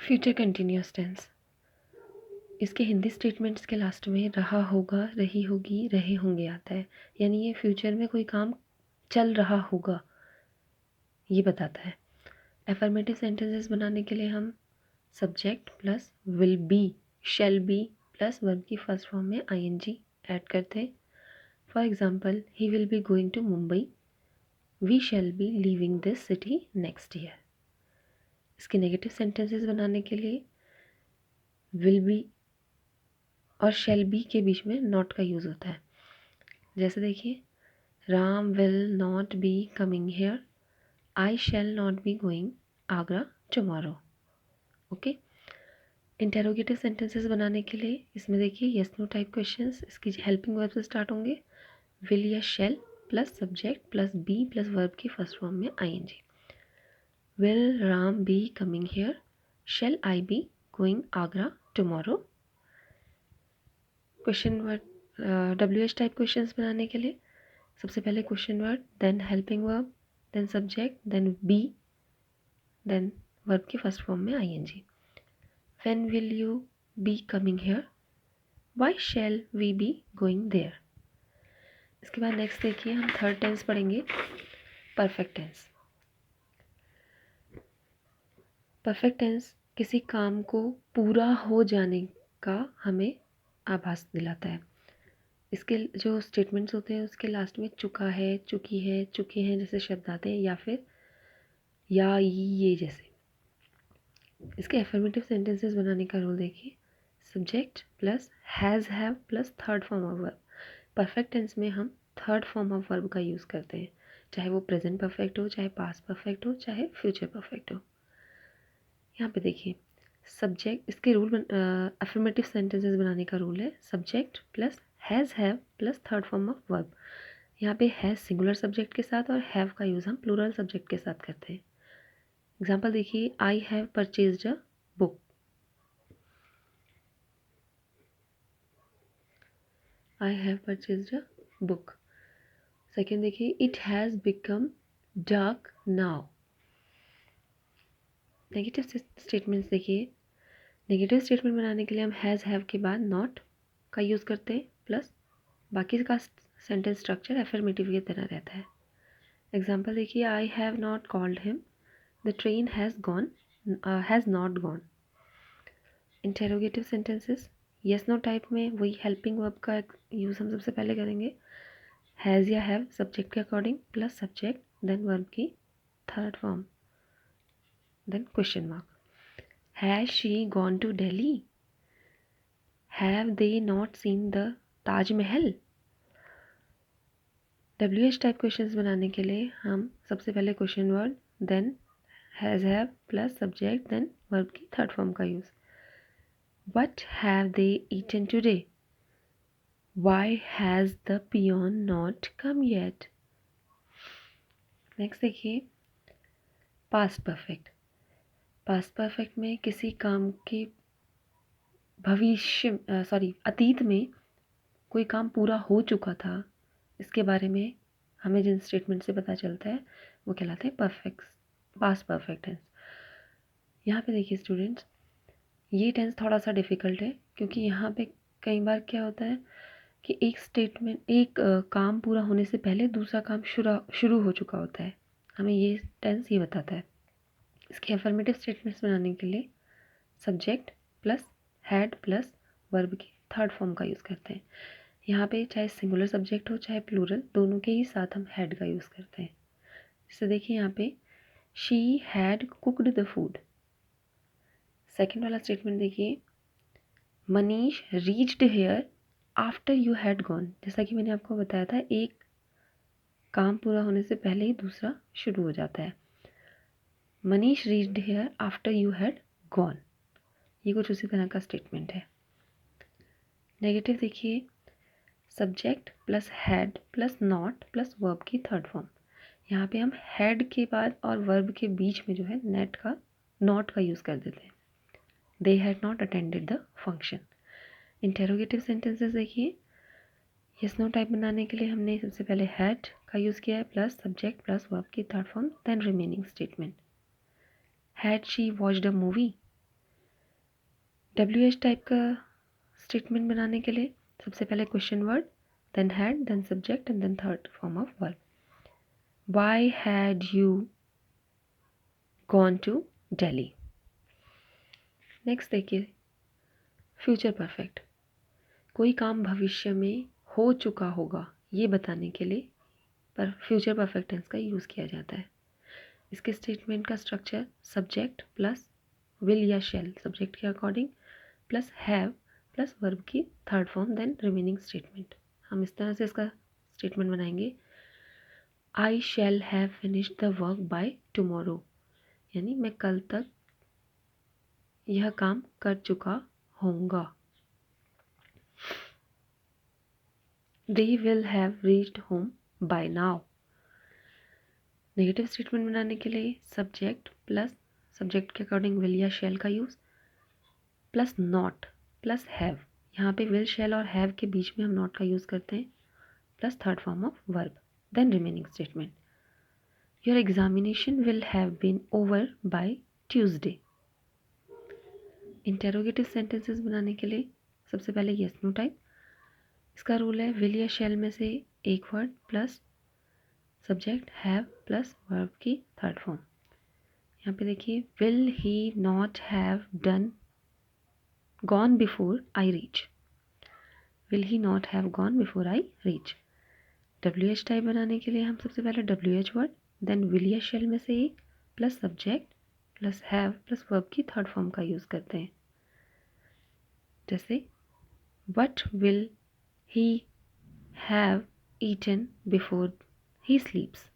Future continuous tense. इसके Hindi statements के last में रहा होगा, रही होगी, रहे होंगे आता है, यानी ये फ्यूचर में कोई काम चल रहा होगा ये बताता है। एफर्मेटिव सेंटेंसेस बनाने के लिए हम subject plus will be, shall be plus verb की फर्स्ट फॉर्म में आईएनजी ऐड करते हैं। For example, he will be going to Mumbai, we shall be leaving this city next year. इसके नेगेटिव सेंटेंसेस बनाने के लिए विल बी और shall be के बीच में नॉट का यूज़ होता है। जैसे देखिए, Ram will not be coming here, I shall not be going Agra tomorrow. Okay. Interrogative sentences बनाने के लिए इसमें देखिए यस नो टाइप क्वेश्चंस, इसकी हेल्पिंग वर्ब से स्टार्ट होंगे। विल या shall plus subject plus be plus verb की फर्स्ट फॉर्म में ING. Will Ram be coming here, shall I be going Agra tomorrow. Question word WH type questions बनाने के लिए सबसे पहले question word, then helping verb, then subject, then be, then verb की first form में ING. When will you be coming here, why shall we be going there. इसके बाद next देखिए हम थर्ड टेंस पढ़ेंगे, परफेक्ट टेंस। परफेक्ट टेंस किसी काम को पूरा हो जाने का हमें आभास दिलाता है। इसके जो स्टेटमेंट्स होते हैं उसके लास्ट में चुका है, चुकी है, चुके हैं जैसे शब्द आते हैं, या फिर या ये जैसे। इसके एफर्मेटिव सेंटेंसेस बनाने का रूल देखिए, subject plus has have plus third form of verb. Perfect tense में हम थर्ड फॉर्म ऑफ वर्ब का यूज़ करते हैं, चाहे वो प्रेजेंट परफेक्ट हो, चाहे पास्ट परफेक्ट हो, चाहे फ्यूचर परफेक्ट हो। यहाँ पे देखिए सब्जेक्ट, इसके रूल अफर्मेटिव सेंटेंसेस बनाने का रूल है subject plus has have plus third form of verb. यहाँ पे हैज़ सिंगुलर सब्जेक्ट के साथ और हैव का यूज़ हम प्लूरल सब्जेक्ट के साथ करते हैं। एग्जाम्पल देखिए, I have purchased a book, I have purchased a book. Second देखिए, it has become dark now. Negative statements देखिए, नेगेटिव स्टेटमेंट बनाने के लिए हम हैज़ हैव के बाद नॉट का यूज़ करते हैं, प्लस बाकी का सेंटेंस स्ट्रक्चर एफर्मेटिव की तरह रहता है। एग्जाम्पल देखिए, I have not called him, the train has not gone. Interrogative sentences yes no type में वही हेल्पिंग वर्ब का यूज़ हम सबसे पहले करेंगे, हैज़ या हैव सब्जेक्ट के according plus subject, then verb की third form, then question mark. Has she gone to Delhi, have they not seen the Taj Mahal. WH type questions बनाने के लिए हम सबसे पहले question word, then has have plus subject, then verb की third form का use. What have they eaten today, why has the peon not come yet. Next देखिए past perfect. Past perfect में किसी काम के अतीत में कोई काम पूरा हो चुका था, इसके बारे में हमें जिन स्टेटमेंट से पता चलता है वो कहलाते हैं पास्ट परफेक्ट टेंस। यहाँ पे देखिए स्टूडेंट्स, ये टेंस थोड़ा सा डिफ़िकल्ट है क्योंकि यहाँ पे कई बार क्या होता है कि एक काम पूरा होने से पहले दूसरा काम शुरू हो चुका होता है, हमें ये टेंस ये बताता है। इसके अफर्मेटिव स्टेटमेंट्स बनाने के लिए subject plus had plus verb की थर्ड फॉर्म का यूज़ करते हैं। यहाँ पे चाहे सिंगुलर सब्जेक्ट हो चाहे प्लूरल, दोनों के ही साथ हम हैड का यूज़ करते हैं। जैसे देखिए यहाँ पे she had cooked the food. Second वाला स्टेटमेंट देखिए, Manish reached here after you had gone. जैसा कि मैंने आपको बताया था, एक काम पूरा होने से पहले ही दूसरा शुरू हो जाता है। Manish reached here after you had gone, ये कुछ उसी तरह का स्टेटमेंट है। नेगेटिव देखिए, subject plus had plus not plus verb की थर्ड फॉर्म। यहाँ पे हम हैड के बाद और वर्ब के बीच में जो है नॉट का यूज़ कर देते हैं। They had not attended the function. Interrogative sentences देखिए, यस नो टाइप बनाने के लिए हमने सबसे पहले हैड का यूज़ किया है प्लस सब्जेक्ट प्लस वर्ब की third form, then remaining statement. Had she watched a movie, WH type का स्टेटमेंट बनाने के लिए सबसे पहले question word, then had, then subject and then third form of verb. Why had you gone to Delhi? Next देखिए future perfect. कोई काम भविष्य में हो चुका होगा ये बताने के लिए पर फ्यूचर परफेक्ट टेंस का यूज़ किया जाता है. इसके स्टेटमेंट का स्ट्रक्चर सब्जेक्ट प्लस विल या शेल सब्जेक्ट के according plus have plus verb की third form then remaining statement. हम इस तरह से इसका स्टेटमेंट बनाएंगे. I shall have finish the work by tomorrow, यानी मैं कल तक यह काम कर चुका होऊंगा. They will have reached home by now. Negative statement बनाने के लिए सब्जेक्ट प्लस सब्जेक्ट के अकॉर्डिंग विल या शैल का use plus not plus have. यहाँ पे विल शैल और हैव के बीच में हम नॉट का यूज़ करते हैं plus third form of verb then remaining statement. Your examination will have been over by Tuesday. Interrogative sentences बनाने के लिए सबसे पहले यस नो टाइप. इसका रूल है विल या शैल में से एक word plus subject have plus verb की थर्ड फॉर्म. यहाँ पे देखिए will he not have done gone before I reach. Will he not have gone before I reach. WH type बनाने के लिए हम सबसे पहले WH वर्ड देन विल या शैल में से एक plus subject plus have plus verb की थर्ड फॉर्म का यूज़ करते हैं. जैसे what will he have eaten before he स्लीप्स.